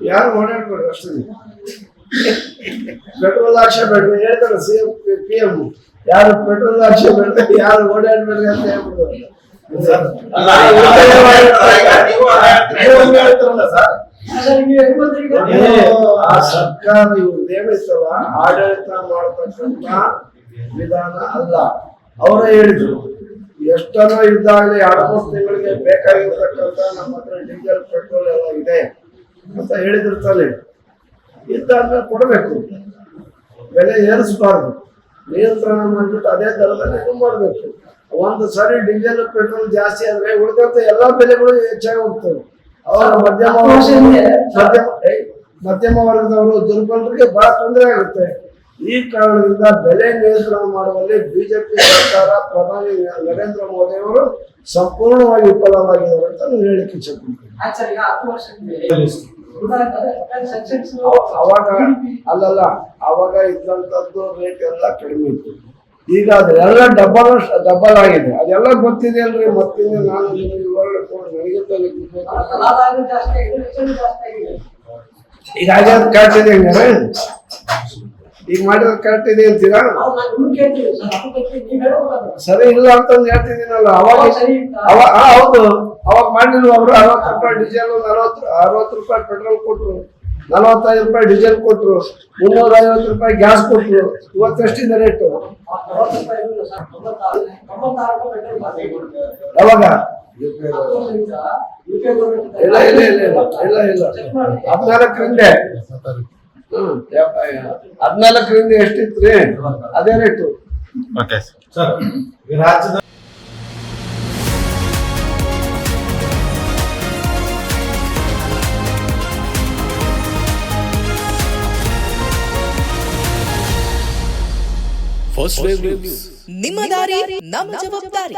ಯಾರು ಓಡಾಡ್ಬೇಡ್ರಿ ಅಷ್ಟೇ. ಪೆಟ್ರೋಲ್ ಹಾಕ್ಸ ಬೇಡ್ರಿ ಹೇಳ್ತಾರೆ ಸಿಎಂ PM, ಯಾರು ಪೆಟ್ರೋಲ್ ಹಾಕ್ಸ ಬೇಡ್ರಿ, ಯಾರು ಓಡಾಡ್ಬೇಡ್ರಿ ಅಂತ ಹೇಳ್ಬಿಡ್ತಾರೆ. ಆ ಸರ್ಕಾರ ಇವ್ರು ನೇಮಿಸಲ್ಲ, ಆಡಳಿತ ಮಾಡತಕ್ಕಂತ ವಿಧಾನ ಅಲ್ಲ. ಅವರೇ ಹೇಳಿದ್ರು, ಎಷ್ಟನೋ ಇದ್ದಾಗಲೇ 2-3 ತಿಂಗಳಿಗೆ ಬೇಕಾಗಿರ್ತಕ್ಕಂಥ ನಮ್ಮ ಹತ್ರ ಡೀಸೆಲ್ ಪೆಟ್ರೋಲ್ ಎಲ್ಲ ಇದೆ ಅಂತ ಹೇಳಿದಿರ್ತಾನೆ. ಇದ್ದಾದ್ಮೇಲೆ ಕೊಡಬೇಕು, ಬೆಲೆ ಏರಿಸಬಾರ್ದು, ನಿಯಂತ್ರಣ ಮಾಡ್ಬಿಟ್ಟು ಅದೇ ದರದಲ್ಲಿ ಇದು ಮಾಡಬೇಕು. ಒಂದು ಸಾರಿ ಡೀಸೆಲ್ ಪೆಟ್ರೋಲ್ ಜಾಸ್ತಿ ಆದ್ರೆ ಉಳಿದಂತ ಎಲ್ಲಾ ಬೆಲೆಗಳು ಹೆಚ್ಚಾಗಿ ಹೋಗ್ತವೆ. ಅವರ ಮಧ್ಯಮ ವರ್ಗದವರು ದುರ್ಬಲರಿಗೆ ಬಹಳ ತೊಂದರೆ ಆಗುತ್ತೆ. ಈ ಕಾರಣದಿಂದ ಬೆಲೆ ನಿಯಂತ್ರಣ ಮಾಡುವಲ್ಲಿ ಬಿಜೆಪಿ ಸರ್ಕಾರ, ಪ್ರಧಾನಿ ನರೇಂದ್ರ ಮೋದಿ ಅವರು ಸಂಪೂರ್ಣವಾಗಿ ವಿಫಲವಾಗಿದ್ದಾರೆ ಅಂತ ನಾನು ಹೇಳಿಕ್ಕೆ ಇಚ್ಛೆಪಡ್ತೀನಿ. ಅವಾಗ ಅಲ್ಲಲ್ಲ, ಅವಾಗ ಇದ್ದಂಥದ್ದು ರೇಟ್ ಎಲ್ಲ ಕಡಿಮೆ ಇತ್ತು. ಈಗ ಅದೆಲ್ಲ ಡಬಲ್ ಆಗಿದೆ. ಅದೆಲ್ಲ ಗೊತ್ತಿದೆ ಅಲ್ರಿ. ಮತ್ತಿಂದ ನಾನು ಈಗ ಹಾಗಾದ್ರೆ ಕರೆಕ್ಟ್ ಇದೆ ಹಂಗಾರೆ, ಈಗ ಮಾಡಿರೋದು ಕರೆಕ್ಟ್ ಇದೆ ಅಂತೀರಾ? ಸರಿ ಇಲ್ಲ ಅಂತಂದು ಹೇಳ್ತಿದ್ದೀನಲ್ಲ. ಹೌದು, ಅವಾಗ ಮಾಡಿಲ್ವ ಅವರು? 60 ರೂಪಾಯಿ ಡೀಸೆಲ್, 60 ರೂಪಾಯಿ ಪೆಟ್ರೋಲ್ ಕೊಟ್ರು, 45 ರೂಪಾಯಿ ಡೀಸೆಲ್ ಕೊಟ್ರು, 350 ರೂಪಾಯಿ ಗ್ಯಾಸ್ ಕೊಟ್ರು. ಇವತ್ತೆಷ್ಟಿದೆ ರೇಟು? ಯಾವಾಗ? ಇಲ್ಲ ಇಲ್ಲ ಇಲ್ಲ ಇಲ್ಲ ಇಲ್ಲ 14ರಿಂದ 14ರಿಂದ ಎಷ್ಟಿತ್ರಿ? ಅದೇ ರೇಟು. ರಾಜ್ಯದ ಫಸ್ಟ್ ವೇವ್ ನ್ಯೂಸ್, ನಿಮ್ಮ ದಾರಿ ನಮ್ಮ ಜವಾಬ್ದಾರಿ.